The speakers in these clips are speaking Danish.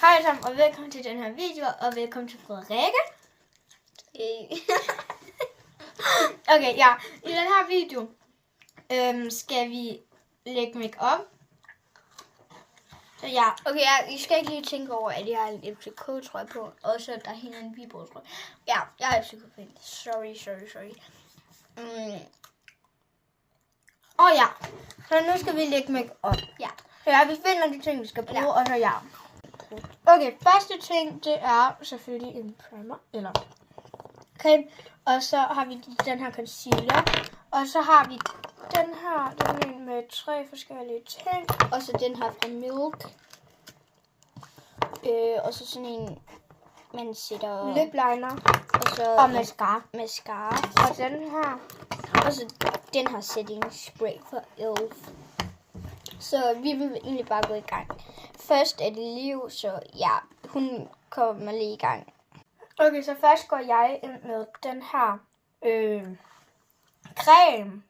Hej alle sammen, og velkommen til den her video, og velkommen til Frederikke. Okay, ja. I den her video skal vi lægge make-up. Så ja, okay, I skal ikke lige tænke over, at jeg har en FCK-trøje på, og så der hænger en Viborg-trøje. Ja, jeg har FCK-fan. Sorry. Og ja, så nu skal vi lægge make-up. Ja, vi finder de ting, vi skal bruge, og så ja. Okay, første ting, det er selvfølgelig en primer, eller creme. Og så har vi den her concealer. Og så har vi den her, den er med 3 forskellige ting. Og så den her fra Milk. Og så sådan en, man sætter lip liner. Og mascara. Og den her. Og så den her setting spray fra Elf. Så vi vil egentlig bare gå i gang. Først er det Liv, så ja, hun kommer lige i gang. Okay, så først går jeg ind med den her creme.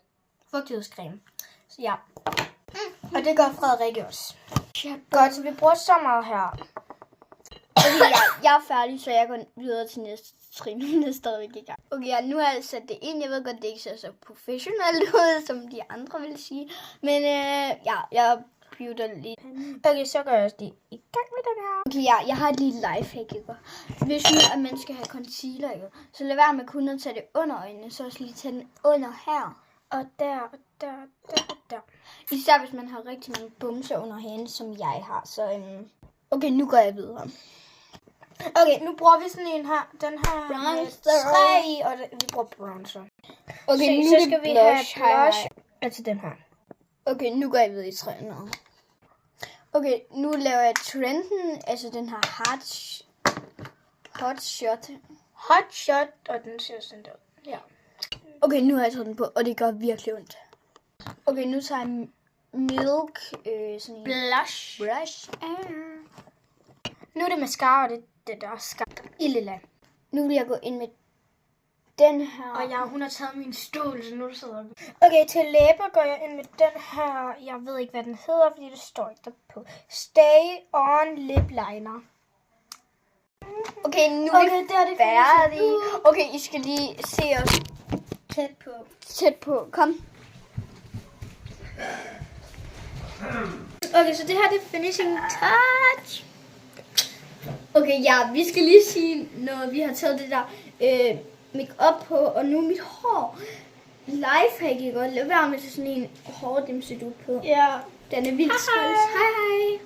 Fugtighedscreme. Så ja. Og det gør Frederikke også. Godt, så vi bruger så meget her. Okay, jeg er færdig, så jeg går videre til næste trin. Det er stadigvæk i gang. Okay, ja, nu har jeg sat det ind. Jeg ved godt, det ikke ser så professionelt ud, som de andre vil sige. Men ja, jeg beauter lige. Okay, så går jeg også lige i gang med den her. Okay, ja, jeg har et lille lifehack, ikke? Hvis nu, at man skal have concealer, ikke? Så lad være med kun at tage det under øjnene, så også lige tage den under her. Og der. Især hvis man har rigtig mange bumser under hende, som jeg har. Så okay, nu går jeg videre. Okay, nu bruger vi sådan en her. Den her bronzer. I, og vi bruger bronzer. Okay, så skal vi have blush. Altså den her. Okay, nu går jeg videre i trenden. Okay, nu laver jeg trenden. Altså den her hot shot. Hot shot, og den ser sådan der. Ja. Okay, nu har jeg taget den på, og det gør virkelig ondt. Okay, nu tager jeg Milk sådan en blush. Nu er det mascara, og det der er skabt i lilla. Nu vil jeg gå ind med den her. Og hun har taget min stol, så nu sidder vi. Okay, til læber går jeg ind med den her. Jeg ved ikke, hvad den hedder, fordi det står ikke der på. Stay on lip liner. Okay, nu er det færdigt. Okay, I skal lige se os tæt på. Kom. Okay, så det her det er finishing touch. Okay, ja, vi skal lige sige, når vi har taget det der make-up på, og nu mit hår. Lifehack, ikke? Lad være med sådan en hårdimse du på. Ja. Den er vildt træls. Hej.